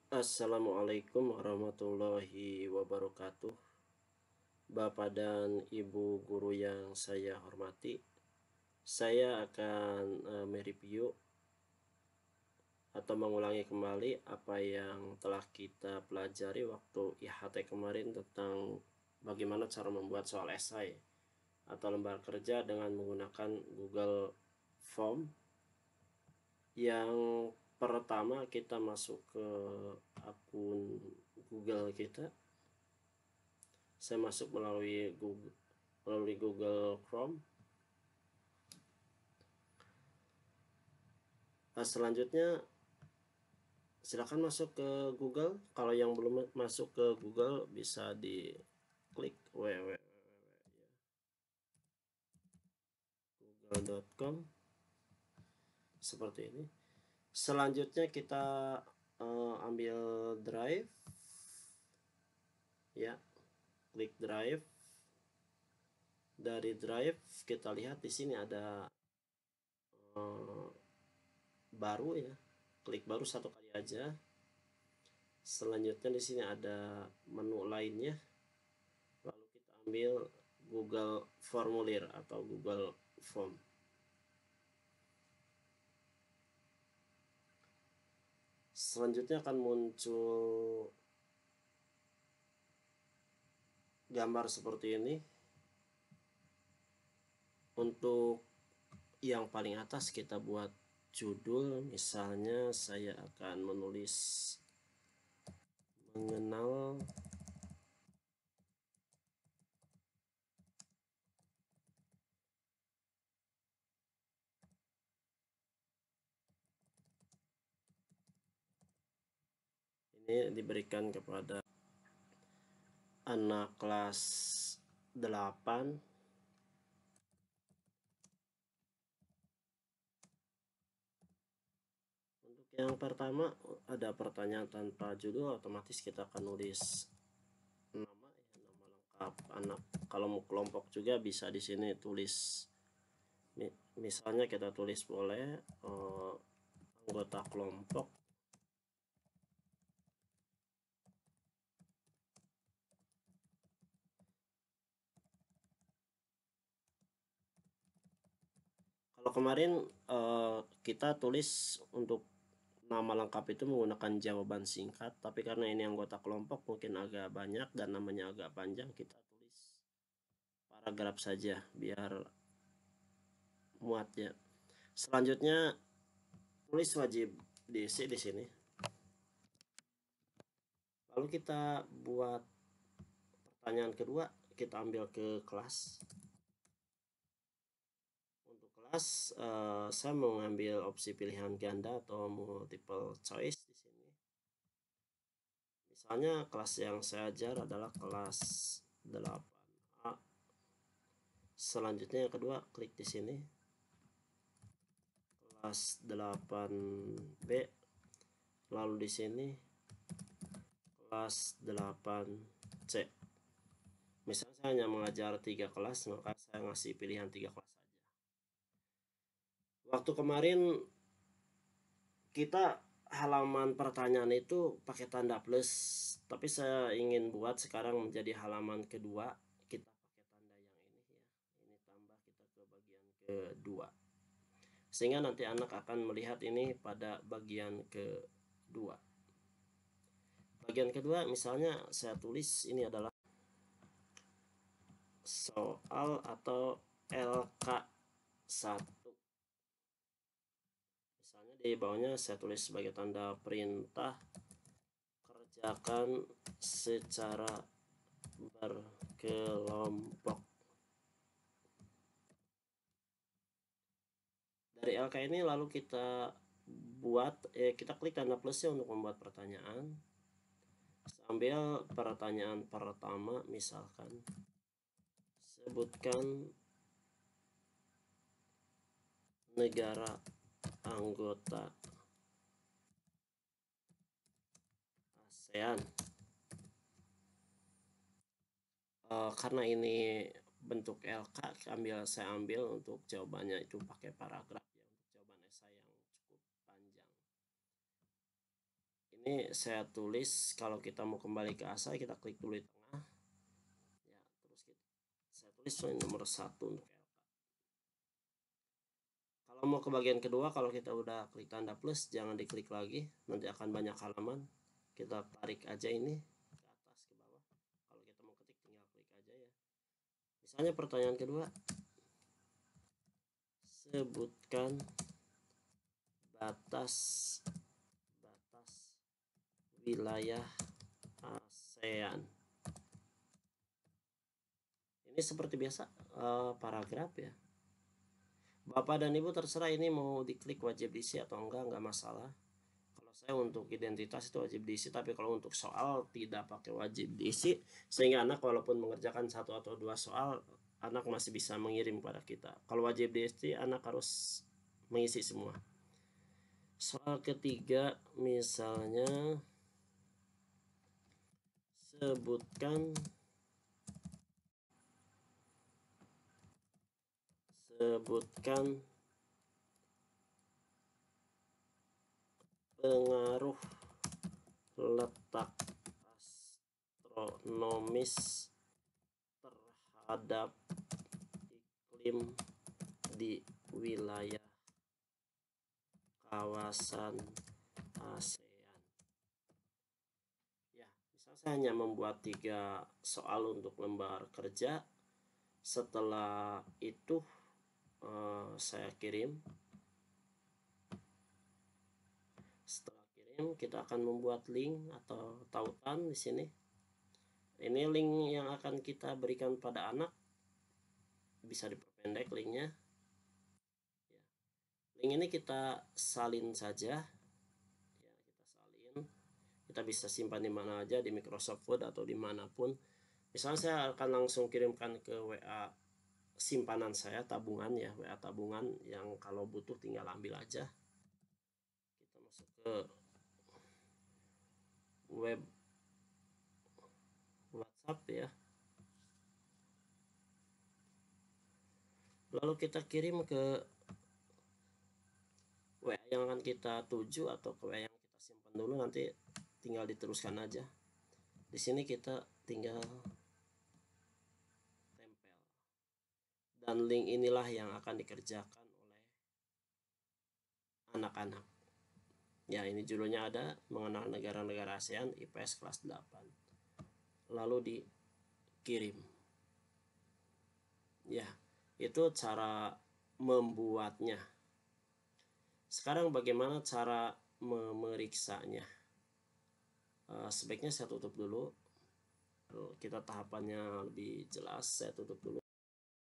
Assalamualaikum warahmatullahi wabarakatuh. Bapak dan Ibu guru yang saya hormati, saya akan mereview atau mengulangi kembali apa yang telah kita pelajari waktu IHT kemarin tentang bagaimana cara membuat soal esai atau lembar kerja dengan menggunakan Google Form. Yang pertama, kita masuk ke akun Google kita. Saya masuk melalui Google Chrome. Selanjutnya silakan masuk ke Google. Kalau yang belum masuk ke Google bisa diklik www.google.com seperti ini. Selanjutnya kita ambil Drive, ya, klik Drive. Dari Drive kita lihat di sini ada baru, ya, klik baru satu kali aja. Selanjutnya di sini ada menu lainnya, lalu kita ambil Google Formulir atau Google Form. Selanjutnya akan muncul gambar seperti ini. Untuk yang paling atas kita buat judul, misalnya saya akan menulis mengenal ini diberikan kepada anak kelas 8. Untuk yang pertama ada pertanyaan tanpa judul, otomatis kita akan nulis nama, ya, nama lengkap anak. Kalau mau kelompok juga bisa di sini tulis, misalnya kita tulis boleh anggota kelompok. Kalau kemarin kita tulis untuk nama lengkap itu menggunakan jawaban singkat, tapi karena ini anggota kelompok mungkin agak banyak dan namanya agak panjang, kita tulis paragraf saja biar muat, ya. Selanjutnya tulis wajib diisi di sini. Lalu kita buat pertanyaan kedua, kita ambil ke kelas. Untuk kelas saya mau mengambil opsi pilihan ganda atau multiple choice di sini. Misalnya kelas yang saya ajar adalah kelas 8A. Selanjutnya yang kedua, klik di sini. Kelas 8B. Lalu di sini kelas 8C. Misalnya saya hanya mengajar 3 kelas, maka saya ngasih pilihan 3 kelas saja. Waktu kemarin kita halaman pertanyaan itu pakai tanda plus, tapi saya ingin buat sekarang menjadi halaman kedua, kita pakai tanda yang ini, ya. Ini tambah kita ke bagian kedua, sehingga nanti anak akan melihat ini pada bagian kedua. Bagian kedua misalnya saya tulis ini adalah soal atau LK1. Misalnya di bawahnya saya tulis sebagai tanda perintah, kerjakan secara berkelompok. Dari LK ini lalu kita buat, kita klik tanda plusnya untuk membuat pertanyaan. Sambil pertanyaan pertama, misalkan sebutkan negara anggota ASEAN. Karena ini bentuk LK, saya ambil untuk jawabannya itu pakai paragraf, ya, untuk jawaban esai yang cukup panjang. Ini Ini saya tulis, kalau kita mau kembali ke asal kita klik dulu di tengah ya, terus saya tulis nomor 1 untuk LK. Kalau mau ke bagian kedua, kalau kita udah klik tanda plus jangan diklik lagi, nanti akan banyak halaman. Kita tarik aja ini ke atas ke bawah. Kalau kita mau ketik tinggal klik aja ya. Misalnya pertanyaan kedua, sebutkan batas wilayah ASEAN. Ini seperti biasa paragraf ya. Bapak dan Ibu terserah ini mau diklik wajib diisi atau enggak masalah. Kalau saya untuk identitas itu wajib diisi, tapi kalau untuk soal tidak pakai wajib diisi, sehingga anak walaupun mengerjakan 1 atau 2 soal, anak masih bisa mengirim kepada kita. Kalau wajib diisi, anak harus mengisi semua. Soal ketiga misalnya, sebutkan pengaruh letak astronomis terhadap iklim di wilayah kawasan ASEAN. Ya, misal saya hanya membuat 3 soal untuk lembar kerja. Setelah itu saya kirim. Setelah kirim, kita akan membuat link atau tautan di sini. Ini link yang akan kita berikan pada anak, bisa diperpendek linknya. Link ini kita salin saja. Ya, kita salin. Kita bisa simpan di mana aja, di Microsoft Word atau dimanapun. Misalnya saya akan langsung kirimkan ke WA simpanan saya, tabungan ya, WA tabungan yang kalau butuh tinggal ambil aja. Kita masuk ke web WhatsApp ya, lalu kita kirim ke WA yang akan kita tuju atau ke WA yang kita simpan dulu, nanti tinggal diteruskan aja. Di sini kita tinggal tempel, dan link inilah yang akan dikerjakan oleh anak-anak. Ya, ini judulnya ada mengenal negara-negara ASEAN IPS kelas 8. Lalu dikirim. Ya, itu cara membuatnya. Sekarang bagaimana cara memeriksanya? Sebaiknya saya tutup dulu. Kita tahapannya lebih jelas, saya tutup dulu.